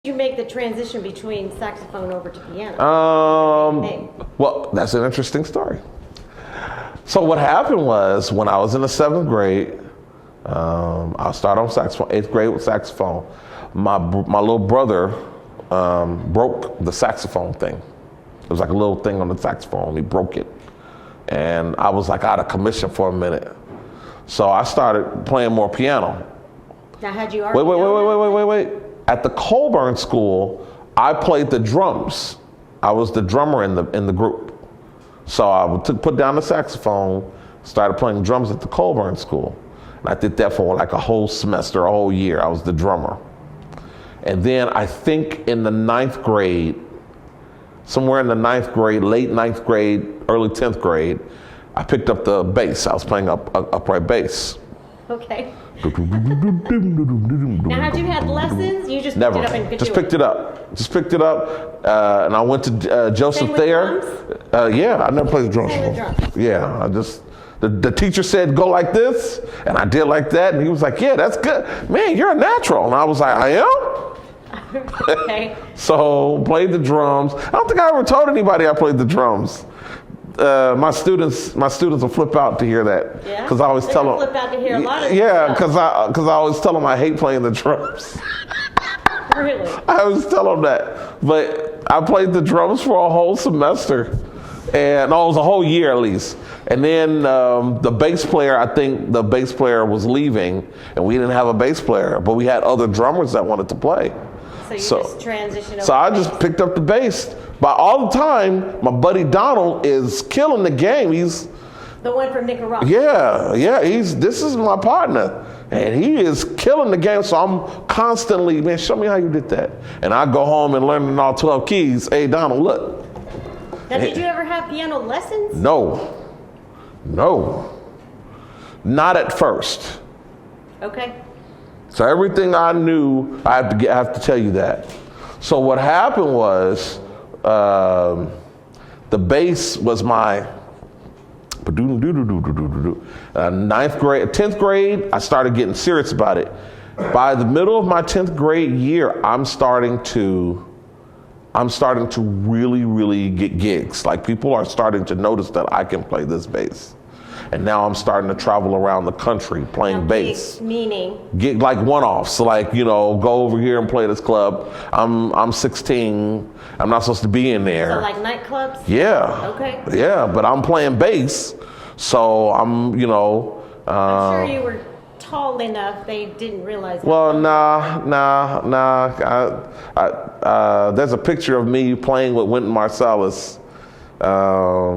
You make the transition between saxophone over to piano? Well, that's an interesting story. So what happened was when I was in the 7th grade, I started on saxophone, 8th grade with saxophone. My little brother broke the saxophone thing. It was like a little thing on the saxophone. He broke it. And I was like out of commission for a minute. So I started playing more piano. Now, had you already Wait. At the Coleman School, I played the drums. I was the drummer in the group. So I put down the saxophone, started playing drums at the Coleman School. And I did that for like a whole semester, a whole year. I was the drummer. And then I think in the 9th grade, somewhere in the 9th grade, late 9th grade, early 10th grade, I picked up the bass. I was playing upright bass. Okay. Now, had you had lessons? You just Never. picked it up and could Just do picked it up. Just picked it up. And I went to Joseph Same with Thayer. drums? Yeah, I never played the drums Same with before. drums. Yeah, I just, the teacher said, go like this. And I did like that. And he was like, yeah, that's good. Man, you're a natural. And I was like, I am? Okay. So played the drums. I don't think I ever told anybody I played the drums. My students will flip out to hear that. Yeah? Because I always tell them. Flip out to hear a lot of Yeah, stuff. because I always tell them I hate playing the drums. Really? I always tell them that. But I played the drums for a whole semester. And no, it was a whole year at least. And then the bass player, I think the bass player was leaving, and we didn't have a bass player, but we had other drummers that wanted to play. So you just transitioned over. So I to just bass. picked up the bass. But all the time, my buddy Donald is killing the game. He's The one from Nicaragua. this is my partner. And he is killing the game. So I'm constantly, man, show me how you did that. And I go home and learn all 12 keys. Hey, Donald, look. Now, did you ever have piano lessons? No. Not at first. Okay. So everything I knew, I have to tell you that. So what happened was, the bass was my 9th grade, 10th grade, I started getting serious about it. By the middle of my 10th grade year, I'm starting to really, really get gigs. Like people are starting to notice that I can play this bass. And now I'm starting to travel around the country playing Now, bass. gigs, meaning? Get like one-offs, like, you know, go over here and play this club. I'm 16. I'm not supposed to be in there. So like nightclubs? Yeah. Okay. Yeah, but I'm playing bass, so I'm, you know. I'm sure you were tall enough they didn't realize that. Well, nah. There's a picture of me playing with Wynton Marsalis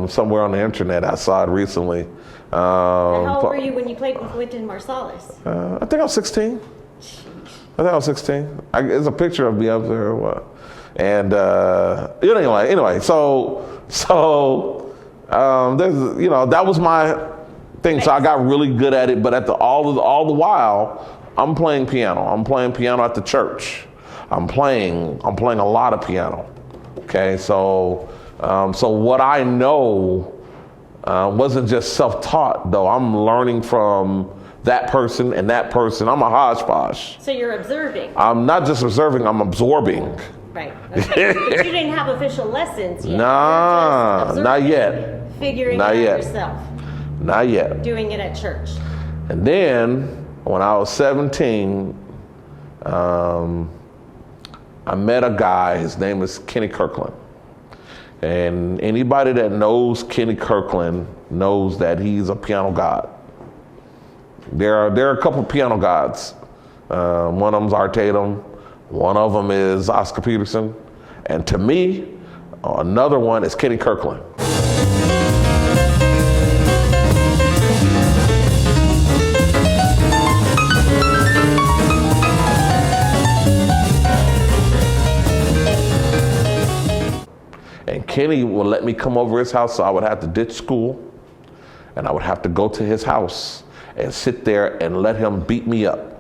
somewhere on the internet. I saw it recently. And how old were you when you played with Wynton Marsalis? I think I was 16. There's a picture of me up there. And anyway, so there's, you know, that was my thing. So I got really good at it. But all the while, I'm playing piano. I'm playing piano at the church. I'm playing a lot of piano. Okay, so what I know wasn't just self-taught, though. I'm learning from that person and that person. I'm a hodgepodge. So you're observing? I'm not just observing, I'm absorbing. Right. Okay. But you didn't have official lessons yet. Nah, not yet. Figuring Not it out yet. yourself. Not yet. Doing it at church. And then, when I was 17, I met a guy, his name is Kenny Kirkland. And anybody that knows Kenny Kirkland knows that he's a piano god. There are a couple of piano gods. One of them's Art Tatum. One of them is Oscar Peterson. And to me, another one is Kenny Kirkland. And Kenny would let me come over his house, so I would have to ditch school, and I would have to go to his house and sit there and let him beat me up.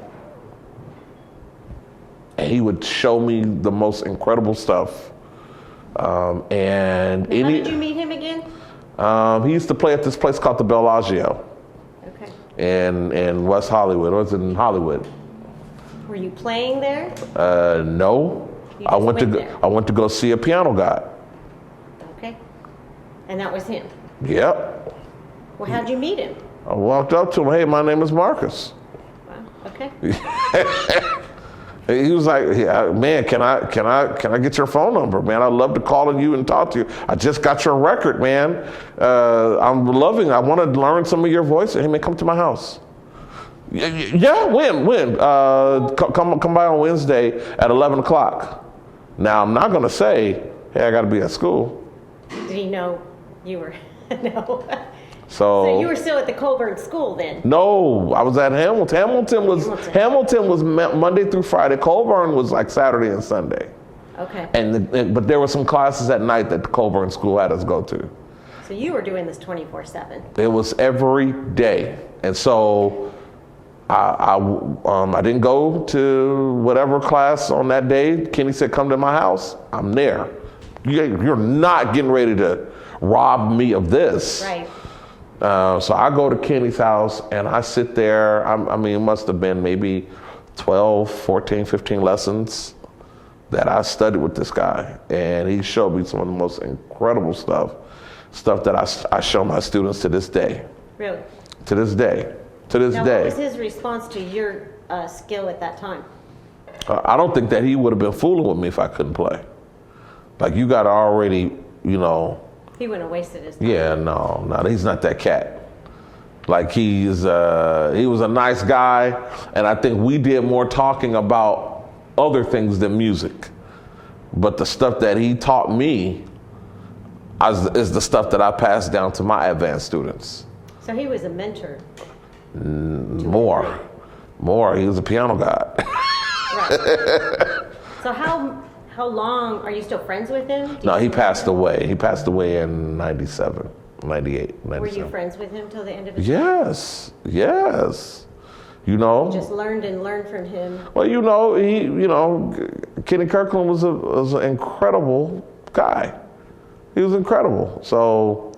And he would show me the most incredible stuff. How did you meet him again? He used to play at this place called the Bellagio. Okay. In West Hollywood, or was it in Hollywood? Were you playing there? No. You just went there. I went to go see a piano guy. Okay. And that was him. Yep. Well, how'd you meet him? I walked up to him. Hey, my name is Marcus. Wow. Okay. He was like, yeah, man, can I get your phone number, man? I'd love to call on you and talk to you. I just got your record, man. I'm loving it. I want to learn some of your voice. Hey, man, come to my house. Yeah, when? Come by on Wednesday at 11 o'clock. Now, I'm not going to say, hey, I got to be at school. Did he know you were? No. So you were still at the Coleman school then? No, I was at Hamilton. Hamilton was Monday through Friday. Coleman was like Saturday and Sunday. Okay. But there were some classes at night that the Coleman school had us go to. So you were doing this 24/7? It was every day, and so I didn't go to whatever class on that day. Kenny said, "Come to my house." I'm there. You're not getting ready to rob me of this. Right. So I go to Kenny's house and I sit there. I mean, it must have been maybe 12, 14, 15 lessons that I studied with this guy. And he showed me some of the most incredible stuff that I show my students to this day. Really? To this day. Now, what was his response to your skill at that time? I don't think that he would have been fooling with me if I couldn't play. Like, you got to already, you know. He wouldn't have wasted his time. Yeah, no, he's not that cat. Like, he was a nice guy, and I think we did more talking about other things than music. But the stuff that he taught me is the stuff that I passed down to my advanced students. So he was a mentor? More. He was a piano guy. Right. So how long, are you still friends with him? No, he passed away. He passed away in 97, 98, 97. Were you friends with him till the end of his life? Yes. You know? You just learned from him. Well, Kenny Kirkland was an incredible guy. He was incredible. So,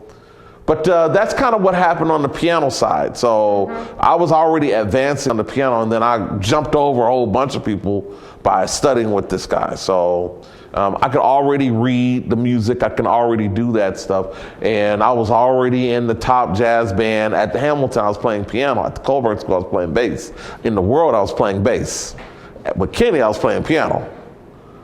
but that's kind of what happened on the piano side. So I was already advancing on the piano, and then I jumped over a whole bunch of people by studying with this guy. So I could already read the music. I can already do that stuff. And I was already in the top jazz band. At the Hamilton, I was playing piano. At the Coleman School, I was playing bass. In the world, I was playing bass. With Kenny, I was playing piano.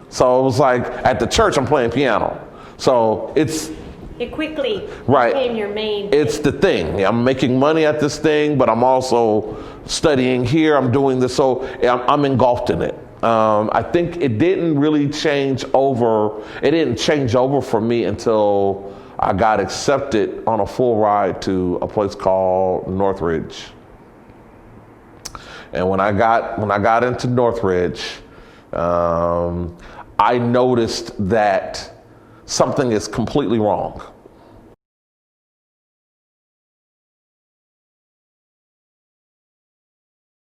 So it was like, at the church, I'm playing piano. So it quickly right. became your main It's the thing. I'm making money at this thing, but I'm also studying here. I'm doing this, so I'm engulfed in it. I think it didn't really change over. It didn't change over for me until I got accepted on a full ride to a place called Northridge. And when I got into Northridge, I noticed that something is completely wrong.